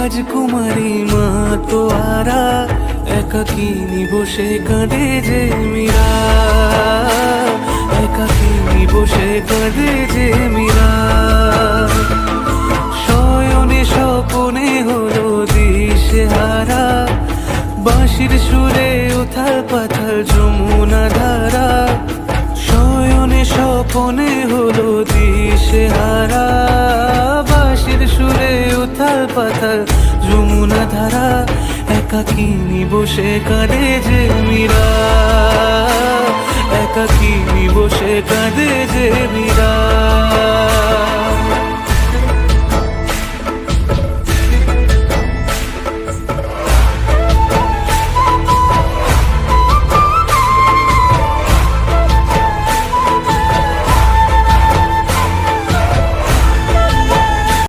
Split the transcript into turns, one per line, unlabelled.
রাজকুমারী মা তো আরা, একাকিনী বসে কাঁদে যে মীরা, একাকিনী বসে কাঁদে যে মীরা। শয়নে স্বপনে হলো দিশেহারা, বাঁশির সুরে উথাল পাথাল যমুনা ধারা। শয়নে স্বপনে হলো দিশেহারা, বাঁশির সুরে উথাল পাথাল যমুনা ধারা। একাকিনী বসে কাঁদে যে মীরা, একাকিনী বসে কাঁদে যে মীরা।